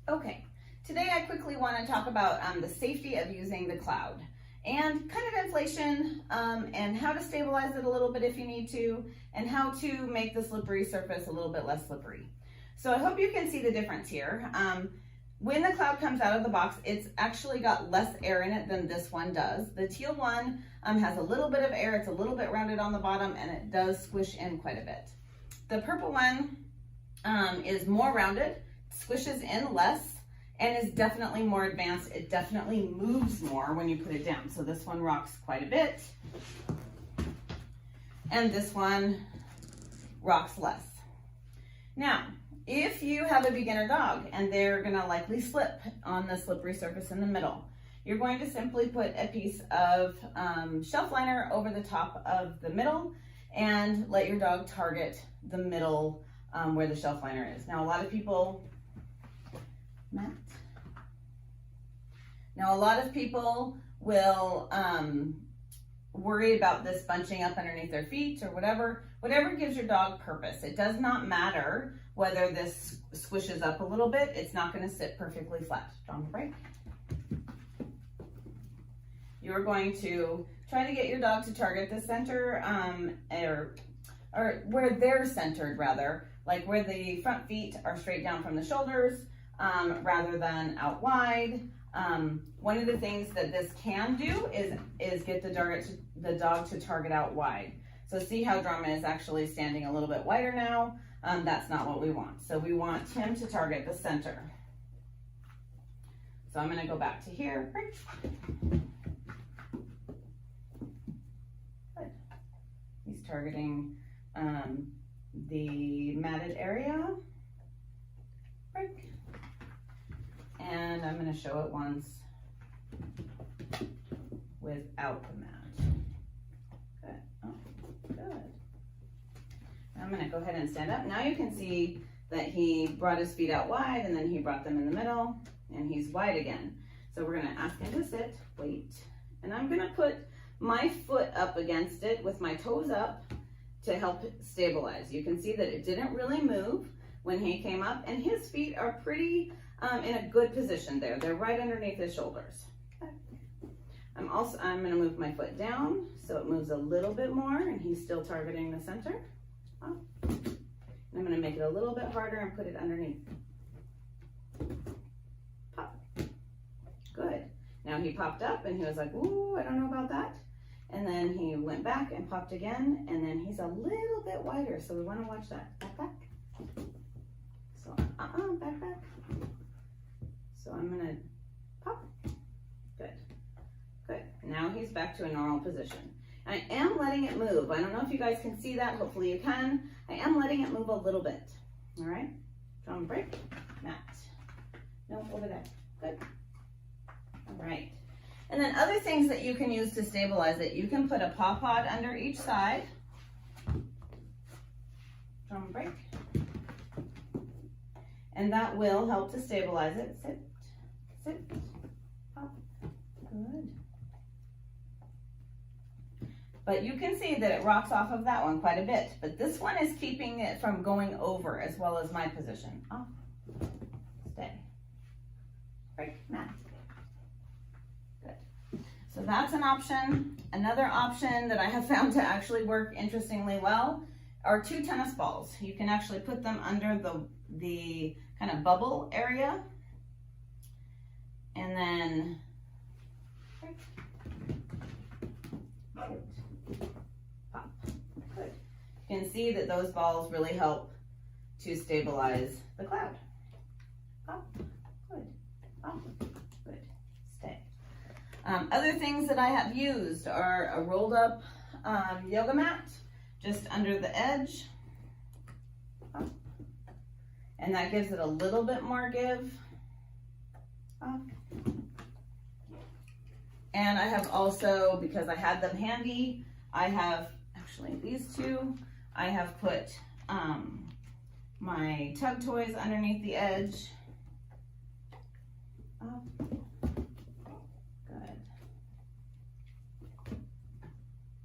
Okay, today I quickly want to talk about the safety of using the cloud and kind of inflation and how to stabilize it a little bit if you need to, and how to make the slippery surface a little bit less slippery. So I hope you can see the difference here. When the cloud comes out of the box, it's actually got less air in it than this one does. The teal one has a little bit of air, it's a little bit rounded on the bottom, and it does squish in quite a bit. The purple one is more rounded, squishes in less, and is definitely more advanced. It definitely moves more when you put it down. So this one rocks quite a bit, and this one rocks less. Now, if you have a beginner dog and they're gonna likely slip on the slippery surface in the middle, you're going to simply put a piece of shelf liner over the top of the middle and let your dog target the middle where the shelf liner is. Now, a lot of people, Matt? Now, a lot of people will worry about this bunching up underneath their feet or whatever gives your dog purpose. It does not matter whether this squishes up a little bit, it's not gonna sit perfectly flat. Draw the break. You're going to try to get your dog to target the center, or where they're centered rather, like where the front feet are straight down from the shoulders, rather than out wide. One of the things that this can do is get the dog to target out wide. So see how Drama is actually standing a little bit wider now? That's not what we want. So we want him to target the center. So I'm gonna go back to here. Good. He's targeting the matted area. Break. And I'm gonna show it once without the mat. Good. Oh, good. I'm gonna go ahead and stand up. Now you can see that he brought his feet out wide and then he brought them in the middle and he's wide again. So we're gonna ask him to sit, wait. And I'm gonna put my foot up against it with my toes up to help stabilize. You can see that it didn't really move when he came up, and his feet are pretty in a good position there. They're right underneath his shoulders. Okay. I'm gonna move my foot down so it moves a little bit more and he's still targeting the center. Oh. I'm gonna make it a little bit harder and put it underneath. Pop. Good. Now he popped up and he was like, ooh, I don't know about that. And then he went back and popped again, and then he's a little bit wider, so we wanna watch that. Back, back. So, back, back. So I'm gonna pop. Good, good. Now he's back to a normal position. I am letting it move. I don't know if you guys can see that. Hopefully you can. I am letting it move a little bit. All right, drum break, mat. No, over there, good. All right. And then other things that you can use to stabilize it, you can put a paw pod under each side. Drum break. And that will help to stabilize it. Sit, sit, pop, good. But you can see that it rocks off of that one quite a bit. But this one is keeping it from going over as well as my position. Off, stay, break, mat. Good. So that's an option. Another option that I have found to actually work interestingly well are 2 tennis balls. You can actually put them under the kind of bubble area, and then pop. Good. You can see that those balls really help to stabilize the cloud. Pop. Good. Pop. Good. Stay. Other things that I have used are a rolled up yoga mat just under the edge. Pop. And that gives it a little bit more give. Up. And I have also, because I had them handy, I have actually these two. I have put my tug toys underneath the edge. Up. Good.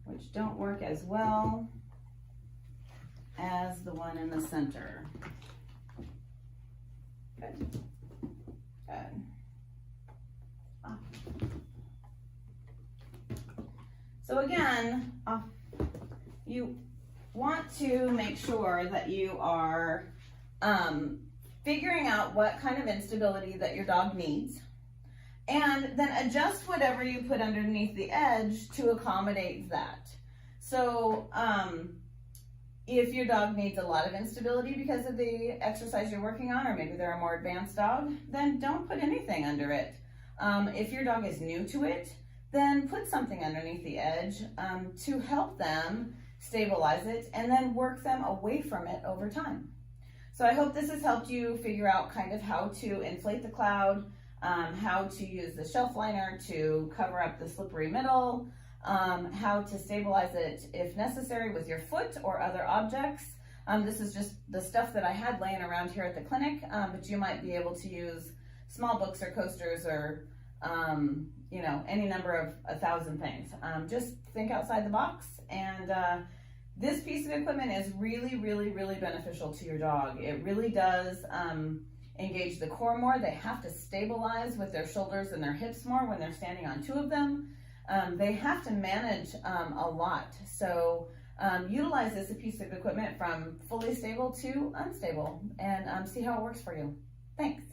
Which don't work as well as the one in the center. Good. Good. Off. So again, you want to make sure that you are figuring out what kind of instability that your dog needs, and then adjust whatever you put underneath the edge to accommodate that. So if your dog needs a lot of instability because of the exercise you're working on, or maybe they're a more advanced dog, then don't put anything under it. If your dog is new to it, then put something underneath the edge to help them stabilize it, and then work them away from it over time. So I hope this has helped you figure out kind of how to inflate the cloud, how to use the shelf liner to cover up the slippery middle, how to stabilize it if necessary with your foot or other objects. This is just the stuff that I had laying around here at the clinic, but you might be able to use small books or coasters or you know, any number of 1,000 things. Just think outside the box, and this piece of equipment is really, really, really beneficial to your dog. It really does engage the core more. They have to stabilize with their shoulders and their hips more when they're standing on two of them. They have to manage a lot. So utilize this piece of equipment from fully stable to unstable, and see how it works for you. Thanks.